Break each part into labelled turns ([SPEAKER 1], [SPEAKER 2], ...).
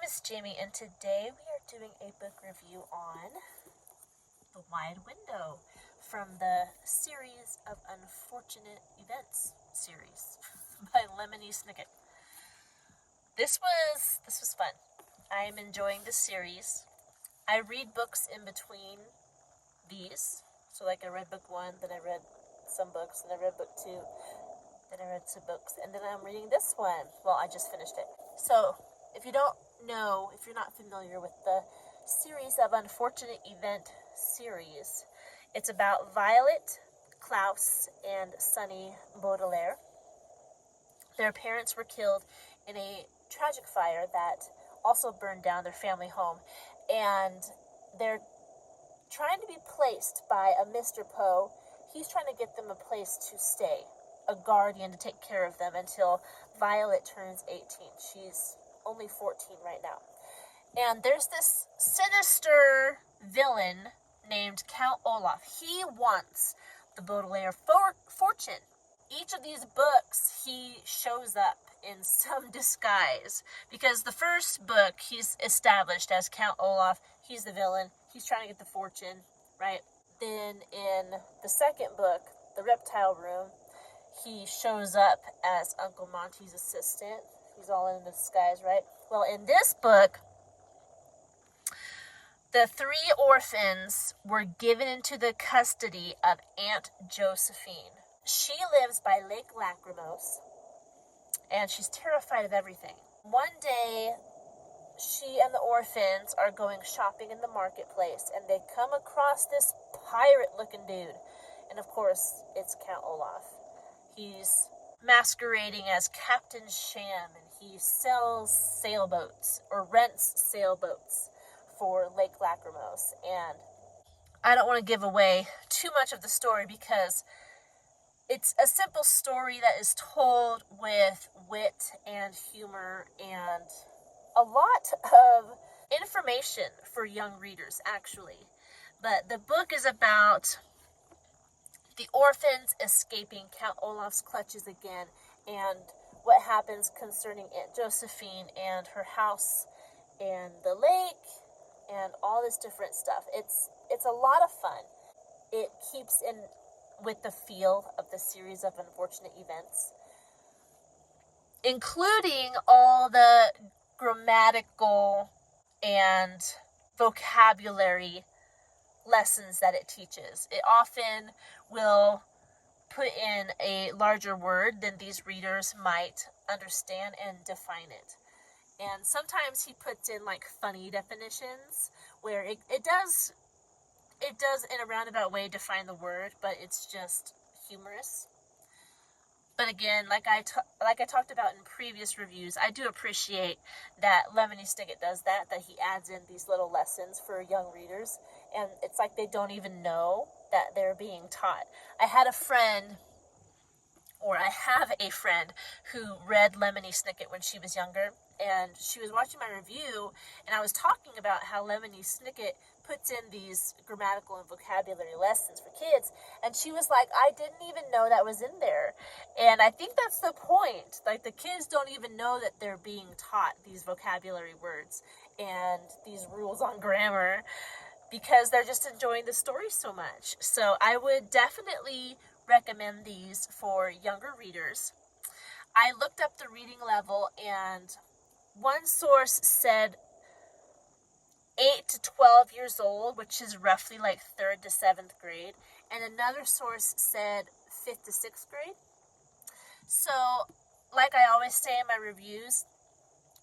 [SPEAKER 1] is Jamie, and today we are doing a book review on The Wide Window from the series of Unfortunate Events series by Lemony Snicket. This was fun. I'm enjoying the series. I read books in between these. So like I read book 1, then I read some books, and I read book 2, then I read some books, and then I'm reading this one. Well, I just finished it. So if you don't know, if you're not familiar with the series of Unfortunate Event series, it's about Violet, Klaus, and Sonny Baudelaire. Their parents were killed in a tragic fire that also burned down their family home, and they're trying to be placed by a Mr. Poe. He's trying to get them a place to stay, a guardian to take care of them until Violet turns 18. She's only 14 right now. And there's this sinister villain named Count Olaf. He wants the Baudelaire fortune. Each of these books, he shows up in some disguise. Because the first book, he's established as Count Olaf. He's the villain. He's trying to get the fortune, right? Then in the second book, The Reptile Room, he shows up as Uncle Monty's assistant. He's all in disguise, right? Well, in this book, the 3 orphans were given into the custody of Aunt Josephine. She lives by Lake Lachrymose, and she's terrified of everything. One day, she and the orphans are going shopping in the marketplace, and they come across this pirate-looking dude. And of course, it's Count Olaf. He's masquerading as Captain Sham, and he sells sailboats, or rents sailboats, for Lake Lachrymose. And I don't want to give away too much of the story because it's a simple story that is told with wit and humor and a lot of information for young readers, actually. But the book is about the orphans escaping Count Olaf's clutches again, and what happens concerning Aunt Josephine and her house and the lake and all this different stuff. It's a lot of fun. It keeps in with the feel of the series of Unfortunate Events, including all the grammatical and vocabulary lessons that it teaches. It often will put in a larger word than these readers might understand and define it. And sometimes he puts in like funny definitions where it does in a roundabout way define the word, but it's just humorous. But again, like I talked about in previous reviews, I do appreciate that Lemony Snicket does that he adds in these little lessons for young readers, and it's like they don't even know that they're being taught. I have a friend who read Lemony Snicket when she was younger, and she was watching my review, and I was talking about how Lemony Snicket puts in these grammatical and vocabulary lessons for kids, and she was like, I didn't even know that was in there. And I think that's the point. Like, the kids don't even know that they're being taught these vocabulary words and these rules on grammar because they're just enjoying the story so much. So I would definitely recommend these for younger readers. I looked up the reading level, and one source said 8 to 12 years old, which is roughly like 3rd to 7th grade, and another source said 5th to 6th grade. So, like I always say in my reviews,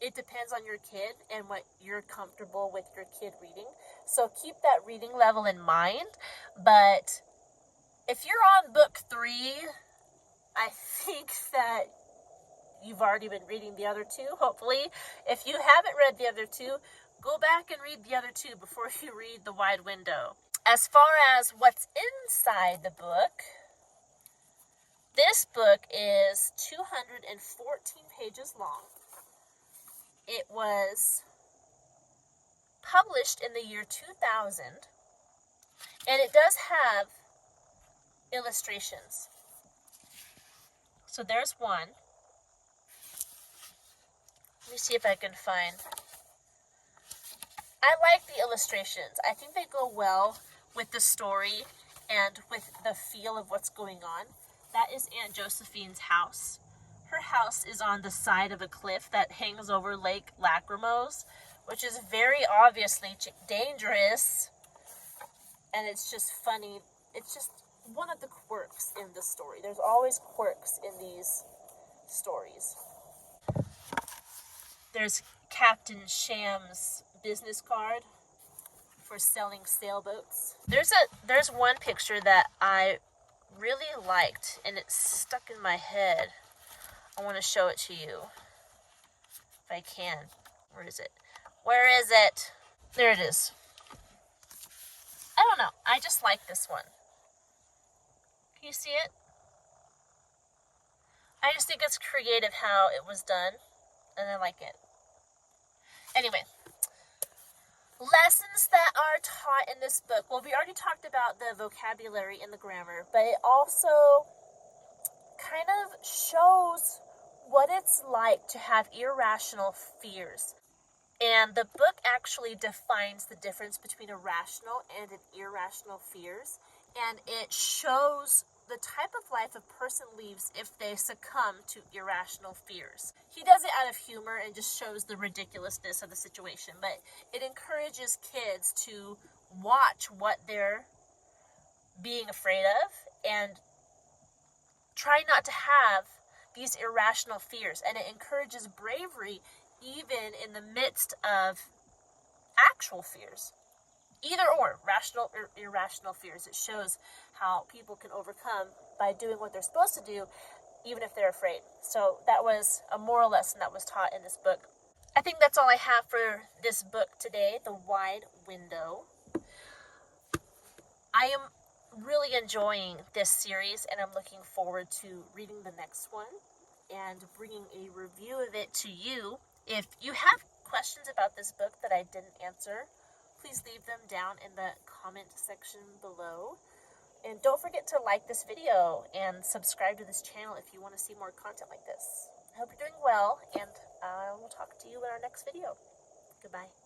[SPEAKER 1] it depends on your kid and what you're comfortable with your kid reading. So keep that reading level in mind. But if you're on book 3, I think that you've already been reading the other 2, hopefully. If you haven't read the other 2, go back and read the other 2 before you read The Wide Window. As far as what's inside the book, this book is 214 pages long. It was published in the year 2000, and it does have illustrations. So there's one. Let me see if I can find I like the illustrations. I think they go well with the story and with the feel of what's going on. That is Aunt Josephine's house. Her house is on the side of a cliff that hangs over Lake Lachrymose, which is very obviously dangerous. And it's just funny. It's just one of the quirks in the story. There's always quirks in these stories. There's Captain Sham's business card for selling sailboats. There's one picture that I really liked, and it's stuck in my head. I want to show it to you, if I can. Where is it? Where is it? There it is. I don't know. I just like this one. Can you see it? I just think it's creative how it was done, and I like it. Anyway, lessons that are taught in this book. Well, we already talked about the vocabulary and the grammar, but it also kind of shows what it's like to have irrational fears. And the book actually defines the difference between a rational and an irrational fears. And it shows the type of life a person leads if they succumb to irrational fears. He does it out of humor and just shows the ridiculousness of the situation, but it encourages kids to watch what they're being afraid of and try not to have these irrational fears. And it encourages bravery even in the midst of actual fears. Either or, rational or irrational fears. It shows how people can overcome by doing what they're supposed to do, even if they're afraid. So that was a moral lesson that was taught in this book. I think that's all I have for this book today, The Wide Window. I am really enjoying this series, and I'm looking forward to reading the next one and bringing a review of it to you. If you have questions about this book that I didn't answer, please leave them down in the comment section below. And don't forget to like this video and subscribe to this channel if you want to see more content like this. I hope you're doing well, and I will talk to you in our next video. Goodbye.